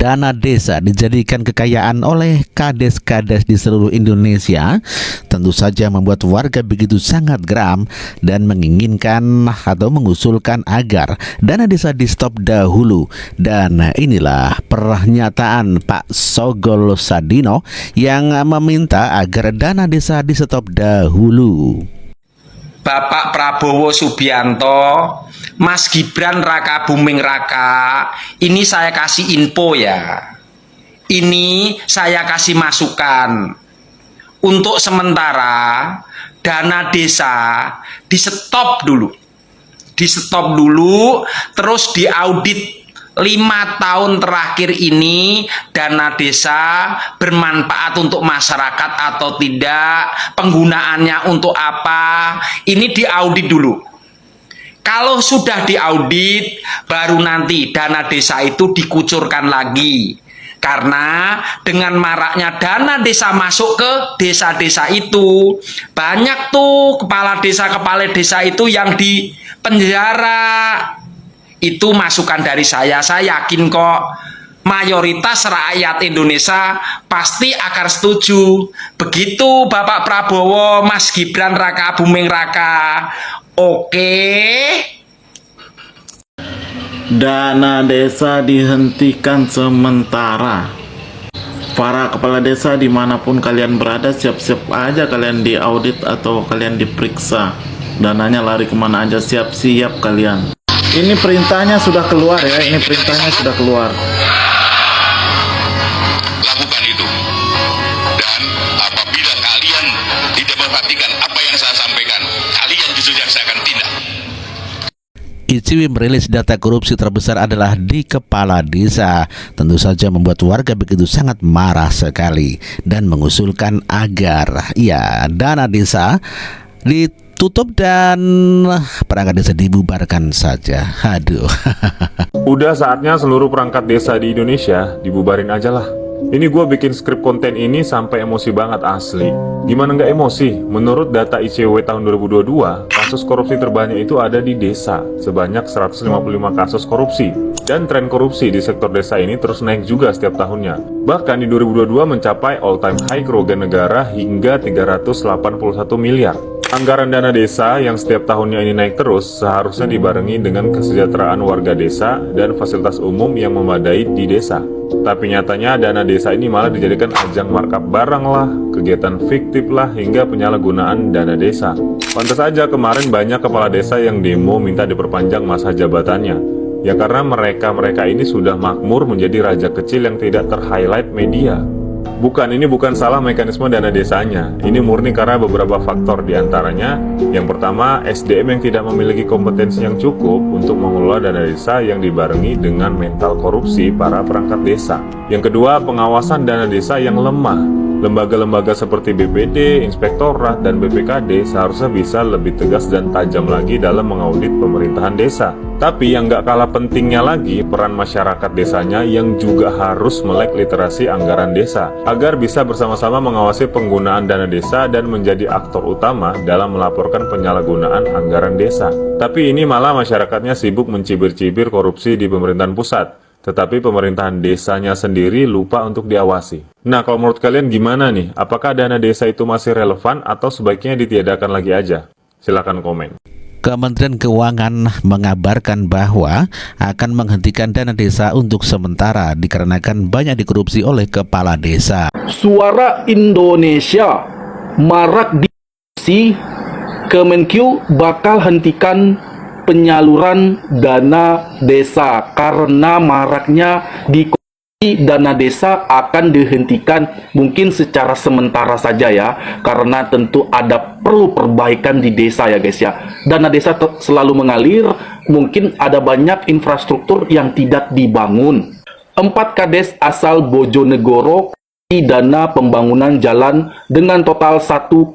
dana desa dijadikan kekayaan oleh kades-kades di seluruh Indonesia tentu saja membuat warga begitu sangat geram dan menginginkan atau mengusulkan agar dana desa di stop dahulu. Dan inilah pernyataan Pak Sogol Sadino yang meminta agar dana desa di stop dahulu. Bapak Prabowo Subianto, Mas Gibran Raka Buming Raka, ini saya kasih info ya. Ini saya kasih masukan. Untuk sementara dana desa di stop dulu. Di stop dulu, terus diaudit 5 tahun terakhir ini dana desa bermanfaat untuk masyarakat atau tidak, penggunaannya untuk apa, ini diaudit dulu. Kalau sudah diaudit, baru nanti dana desa itu dikucurkan lagi. Karena dengan maraknya dana desa masuk ke desa-desa itu, banyak tuh kepala desa itu yang di penjara. Itu masukan dari saya yakin kok mayoritas rakyat Indonesia pasti akan setuju. Begitu Bapak Prabowo, Mas Gibran Raka Buming Raka. Oke. Dana desa dihentikan sementara. Para kepala desa dimanapun kalian berada, siap-siap aja kalian diaudit atau kalian diperiksa. Dananya lari kemana aja, siap-siap kalian. Ini perintahnya sudah keluar ya, ini perintahnya sudah keluar. Lakukan itu. Dan apabila kalian tidak memperhatikan apa yang saya sampaikan, kalian justru yang saya akan tindak. ICW merilis data korupsi terbesar adalah di kepala desa. Tentu saja membuat warga begitu sangat marah sekali dan mengusulkan agar dana desa ditutup dan perangkat desa dibubarkan saja. Aduh. Udah saatnya seluruh perangkat desa di Indonesia dibubarin aja lah. Ini gue bikin skrip konten ini sampai emosi banget asli. Gimana nggak emosi? Menurut data ICW tahun 2022, kasus korupsi terbanyak itu ada di desa, sebanyak 155 kasus korupsi. Dan tren korupsi di sektor desa ini terus naik juga setiap tahunnya. Bahkan di 2022 mencapai all time high kerugian negara hingga 381 miliar. Anggaran dana desa yang setiap tahunnya ini naik terus seharusnya dibarengi dengan kesejahteraan warga desa dan fasilitas umum yang memadai di desa. Tapi nyatanya dana desa ini malah dijadikan ajang markup barang lah, kegiatan fiktif lah, hingga penyalahgunaan dana desa. Pantas aja kemarin banyak kepala desa yang demo minta diperpanjang masa jabatannya. Ya karena mereka ini sudah makmur menjadi raja kecil yang tidak ter-highlight media. Ini bukan salah mekanisme dana desanya. Ini murni karena beberapa faktor, diantaranya yang pertama SDM yang tidak memiliki kompetensi yang cukup untuk mengelola dana desa yang dibarengi dengan mental korupsi para perangkat desa. Yang kedua, pengawasan dana desa yang lemah. Lembaga-lembaga seperti BPD, Inspektorat, dan BPKD seharusnya bisa lebih tegas dan tajam lagi dalam mengaudit pemerintahan desa. Tapi yang gak kalah pentingnya lagi, peran masyarakat desanya yang juga harus melek literasi anggaran desa, agar bisa bersama-sama mengawasi penggunaan dana desa dan menjadi aktor utama dalam melaporkan penyalahgunaan anggaran desa. Tapi ini malah masyarakatnya sibuk mencibir-cibir korupsi di pemerintahan pusat, tetapi pemerintahan desanya sendiri lupa untuk diawasi. Nah, kalau menurut kalian gimana nih? Apakah dana desa itu masih relevan atau sebaiknya ditiadakan lagi aja? Silakan komen. Kementerian Keuangan mengabarkan bahwa akan menghentikan dana desa untuk sementara dikarenakan banyak dikorupsi oleh kepala desa. Suara Indonesia marak dikorupsi, Kemenq bakal hentikan penyaluran dana desa karena maraknya dikorupsi. Dana desa akan dihentikan mungkin secara sementara saja ya, karena tentu ada perlu perbaikan di desa ya guys ya. Dana desa selalu mengalir, mungkin ada banyak infrastruktur yang tidak dibangun. 4 kades asal Bojonegoro dana pembangunan jalan dengan total 1,2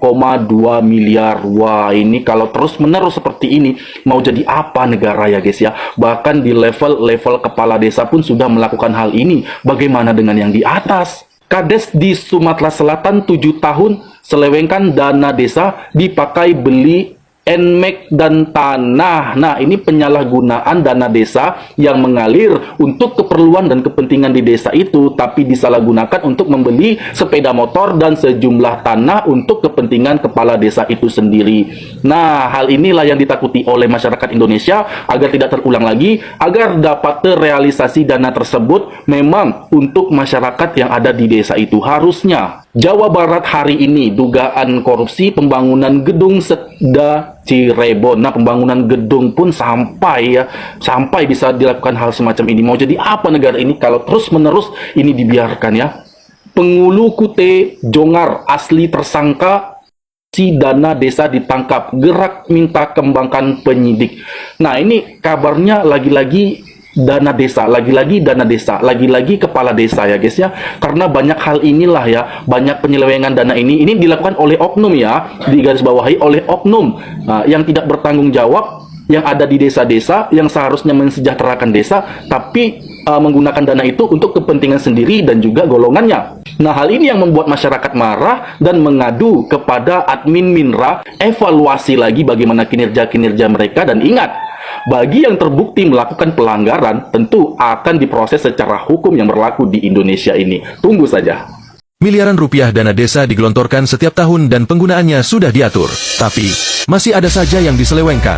miliar. Wah, ini kalau terus menerus seperti ini mau jadi apa negara ya guys ya. Bahkan di level kepala desa pun sudah melakukan hal ini. Bagaimana dengan yang di atas? Kades di Sumatera Selatan 7 tahun selewengkan dana desa dipakai beli NMAX dan tanah. Nah, ini penyalahgunaan dana desa yang mengalir untuk keperluan dan kepentingan di desa itu, tapi disalahgunakan untuk membeli sepeda motor dan sejumlah tanah untuk kepentingan kepala desa itu sendiri. Nah, hal inilah yang ditakuti oleh masyarakat Indonesia agar tidak terulang lagi, agar dapat terrealisasi dana tersebut memang untuk masyarakat yang ada di desa itu. Harusnya Jawa Barat hari ini dugaan korupsi pembangunan gedung Seda Cirebon. Nah, pembangunan gedung pun sampai bisa dilakukan hal semacam ini. Mau jadi apa negara ini kalau terus-menerus ini dibiarkan ya? Penghulu Kute Jongar asli tersangka si dana desa ditangkap, gerak minta kembangkan penyidik. Nah, ini kabarnya lagi-lagi dana desa, lagi-lagi kepala desa ya guys ya. Karena banyak hal inilah ya, banyak penyelewengan dana ini dilakukan oleh oknum ya, digarisbawahi oleh oknum yang tidak bertanggung jawab, yang ada di desa-desa, yang seharusnya mensejahterakan desa, tapi menggunakan dana itu untuk kepentingan sendiri dan juga golongannya. Nah, hal ini yang membuat masyarakat marah dan mengadu kepada admin Minra, evaluasi lagi bagaimana kinerja-kinerja mereka, dan ingat, bagi yang terbukti melakukan pelanggaran tentu akan diproses secara hukum yang berlaku di Indonesia ini. Tunggu saja. Miliaran rupiah dana desa digelontorkan setiap tahun dan penggunaannya sudah diatur. Tapi, masih ada saja yang diselewengkan.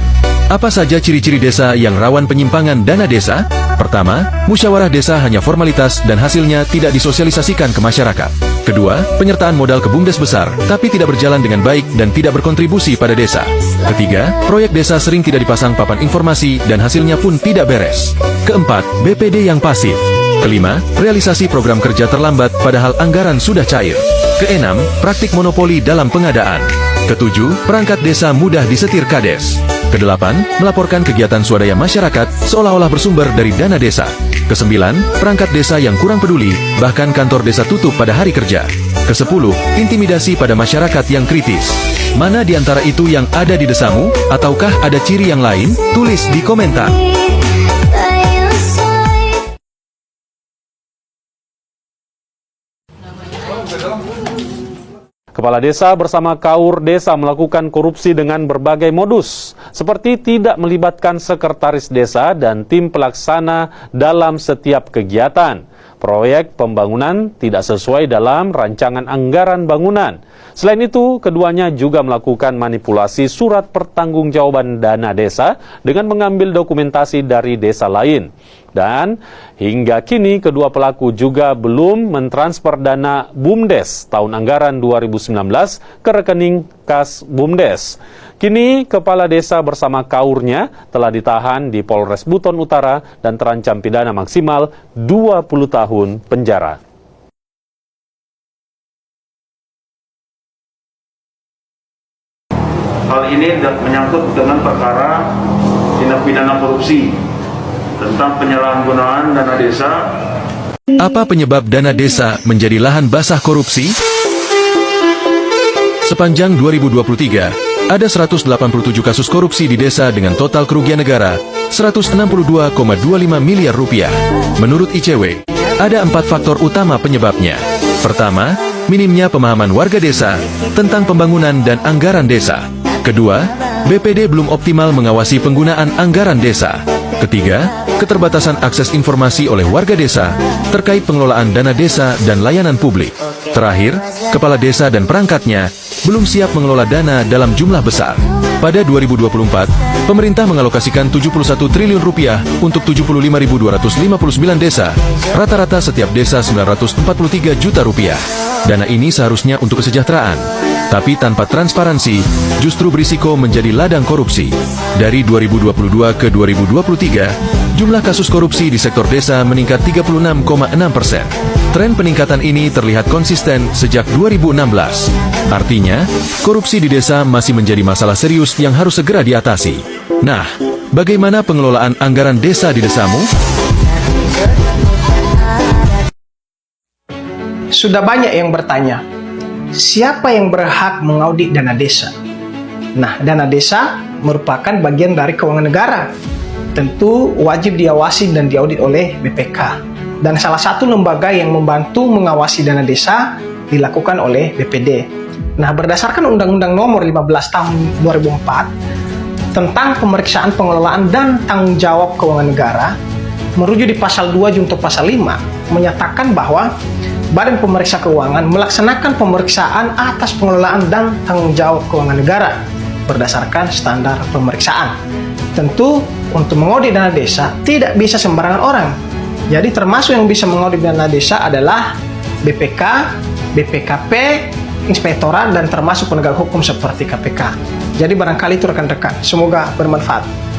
Apa saja ciri-ciri desa yang rawan penyimpangan dana desa? Pertama, musyawarah desa hanya formalitas dan hasilnya tidak disosialisasikan ke masyarakat. Kedua, penyertaan modal ke BUMDes besar, tapi tidak berjalan dengan baik dan tidak berkontribusi pada desa. Ketiga, proyek desa sering tidak dipasang papan informasi dan hasilnya pun tidak beres. Keempat, BPD yang pasif. Kelima, realisasi program kerja terlambat padahal anggaran sudah cair. Keenam, praktik monopoli dalam pengadaan. Ketujuh, perangkat desa mudah disetir kades. Kedelapan, melaporkan kegiatan swadaya masyarakat seolah-olah bersumber dari dana desa. Kesembilan, perangkat desa yang kurang peduli, bahkan kantor desa tutup pada hari kerja. Kesepuluh, intimidasi pada masyarakat yang kritis. Mana di antara itu yang ada di desamu, ataukah ada ciri yang lain? Tulis di komentar. Kepala desa bersama kaur desa melakukan korupsi dengan berbagai modus, seperti tidak melibatkan sekretaris desa dan tim pelaksana dalam setiap kegiatan. Proyek pembangunan tidak sesuai dalam rancangan anggaran bangunan. Selain itu, keduanya juga melakukan manipulasi surat pertanggungjawaban dana desa dengan mengambil dokumentasi dari desa lain. Dan hingga kini kedua pelaku juga belum mentransfer dana BUMDes tahun anggaran 2019 ke rekening kas BUMDes. Kini kepala desa bersama kaurnya telah ditahan di Polres Buton Utara dan terancam pidana maksimal 20 tahun penjara. Hal ini menyangkut dengan perkara tindak pidana korupsi tentang penyalahgunaan dana desa. Apa penyebab dana desa menjadi lahan basah korupsi? Sepanjang 2023, ada 187 kasus korupsi di desa dengan total kerugian negara 162,25 miliar rupiah. Menurut ICW, ada 4 faktor utama penyebabnya. Pertama, minimnya pemahaman warga desa tentang pembangunan dan anggaran desa. Kedua, BPD belum optimal mengawasi penggunaan anggaran desa. Ketiga, keterbatasan akses informasi oleh warga desa terkait pengelolaan dana desa dan layanan publik. Terakhir, kepala desa dan perangkatnya belum siap mengelola dana dalam jumlah besar. Pada 2024, pemerintah mengalokasikan 71 triliun rupiah untuk 75.259 desa. Rata-rata setiap desa 943 juta rupiah. Dana ini seharusnya untuk kesejahteraan. Tapi tanpa transparansi, justru berisiko menjadi ladang korupsi. Dari 2022 ke 2023, jumlah kasus korupsi di sektor desa meningkat 36,6%. Tren peningkatan ini terlihat konsisten sejak 2016. Artinya, korupsi di desa masih menjadi masalah serius yang harus segera diatasi. Nah, bagaimana pengelolaan anggaran desa di desamu? Sudah banyak yang bertanya, siapa yang berhak mengaudit dana desa? Nah, dana desa merupakan bagian dari keuangan negara. Tentu wajib diawasi dan diaudit oleh BPK. Dan salah satu lembaga yang membantu mengawasi dana desa dilakukan oleh BPD. Nah, berdasarkan Undang-Undang Nomor 15 Tahun 2004 tentang pemeriksaan pengelolaan dan tanggung jawab keuangan negara merujuk di pasal 2 junto pasal 5 menyatakan bahwa Badan Pemeriksa Keuangan melaksanakan pemeriksaan atas pengelolaan dan tanggung jawab keuangan negara berdasarkan standar pemeriksaan. Tentu untuk mengaudit dana desa tidak bisa sembarangan orang. Jadi termasuk yang bisa mengaudit dana desa adalah BPK, BPKP, inspektorat, dan termasuk penegak hukum seperti KPK. Jadi barangkali itu rekan-rekan. Semoga bermanfaat.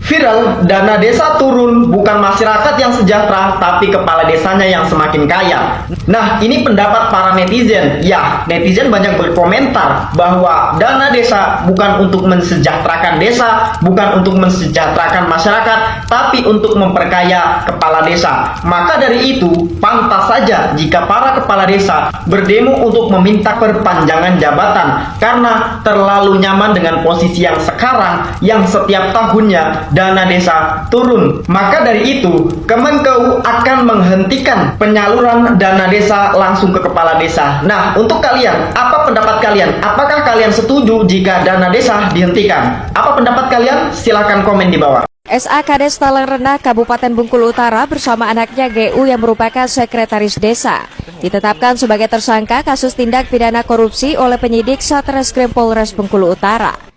Viral, dana desa turun, bukan masyarakat yang sejahtera, tapi kepala desanya yang semakin kaya. Nah, ini pendapat para netizen. Ya, netizen banyak berkomentar bahwa dana desa bukan untuk mensejahterakan desa, bukan untuk mensejahterakan masyarakat, tapi untuk memperkaya kepala desa. Maka dari itu, pantas saja jika para kepala desa berdemo untuk meminta perpanjangan jabatan, karena terlalu nyaman dengan posisi yang sekarang, yang setiap tahunnya dana desa turun. Maka dari itu, Kemenkeu akan menghentikan penyaluran dana desa langsung ke kepala desa. Nah, untuk kalian, apa pendapat kalian? Apakah kalian setuju jika dana desa dihentikan? Apa pendapat kalian? Silahkan komen di bawah. SA Kades Talang Rendah Kabupaten Bengkulu Utara bersama anaknya GU yang merupakan sekretaris desa ditetapkan sebagai tersangka kasus tindak pidana korupsi oleh penyidik Satreskrim Polres Bengkulu Utara.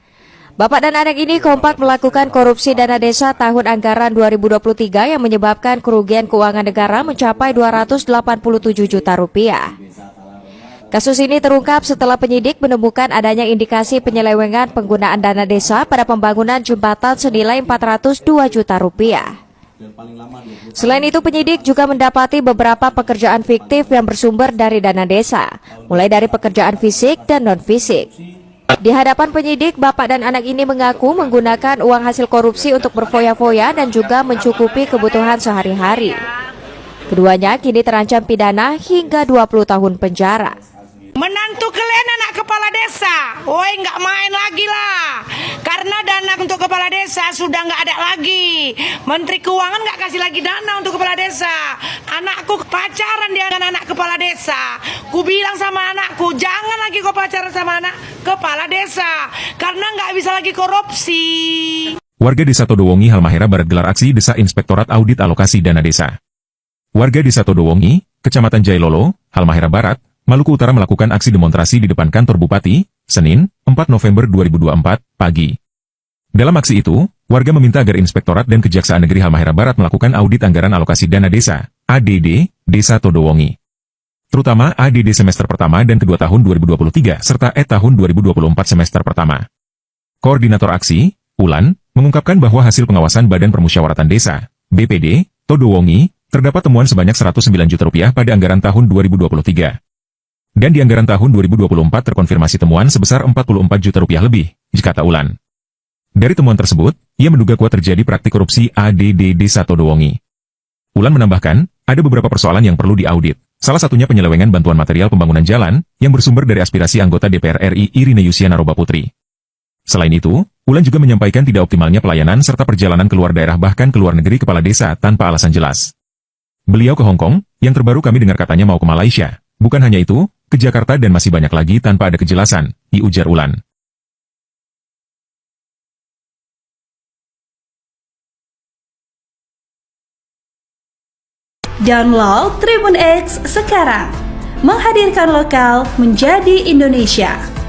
Bapak dan anak ini kompak melakukan korupsi dana desa tahun anggaran 2023 yang menyebabkan kerugian keuangan negara mencapai 287 juta rupiah. Kasus ini terungkap setelah penyidik menemukan adanya indikasi penyelewengan penggunaan dana desa pada pembangunan jembatan senilai 402 juta rupiah. Selain itu, penyidik juga mendapati beberapa pekerjaan fiktif yang bersumber dari dana desa, mulai dari pekerjaan fisik dan non-fisik. Di hadapan penyidik, bapak dan anak ini mengaku menggunakan uang hasil korupsi untuk berfoya-foya dan juga mencukupi kebutuhan sehari-hari. Keduanya kini terancam pidana hingga 20 tahun penjara. Menantu kalian anak kepala desa, woi nggak main lagi lah. Karena dana untuk kepala desa sudah nggak ada lagi. Menteri Keuangan nggak kasih lagi dana untuk kepala desa. Anakku pacaran dia dengan anak kepala desa. Ku bilang sama anakku, jangan lagi kau pacaran sama anak kepala desa, karena nggak bisa lagi korupsi. Warga Desa Todowongi, Halmahera Barat gelar aksi Desa Inspektorat Audit Alokasi Dana Desa. Warga Desa Todowongi, Kecamatan Jailolo, Halmahera Barat, Maluku Utara melakukan aksi demonstrasi di depan kantor Bupati, Senin, 4 November 2024, pagi. Dalam aksi itu, warga meminta agar Inspektorat dan Kejaksaan Negeri Halmahera Barat melakukan audit anggaran alokasi dana desa, ADD, Desa Todowongi. Terutama ADD semester pertama dan kedua tahun 2023 serta tahun 2024 semester pertama. Koordinator aksi, Ulan, mengungkapkan bahwa hasil pengawasan Badan Permusyawaratan Desa, BPD, Todowongi, terdapat temuan sebanyak 109 juta rupiah pada anggaran tahun 2023. Dan di anggaran tahun 2024 terkonfirmasi temuan sebesar 44 juta rupiah lebih, kata Ulan. Dari temuan tersebut, ia menduga kuat terjadi praktik korupsi ADD Desa Todowongi. Ulan menambahkan, ada beberapa persoalan yang perlu diaudit. Salah satunya penyelewengan bantuan material pembangunan jalan, yang bersumber dari aspirasi anggota DPR RI Irina Yusiana Roba Putri. Selain itu, Ulan juga menyampaikan tidak optimalnya pelayanan serta perjalanan keluar daerah bahkan keluar negeri kepala desa tanpa alasan jelas. Beliau ke Hong Kong, yang terbaru kami dengar katanya mau ke Malaysia. Bukan hanya itu, ke Jakarta dan masih banyak lagi tanpa ada kejelasan, ujar Ulan. Download Tribun X sekarang, menghadirkan lokal menjadi Indonesia.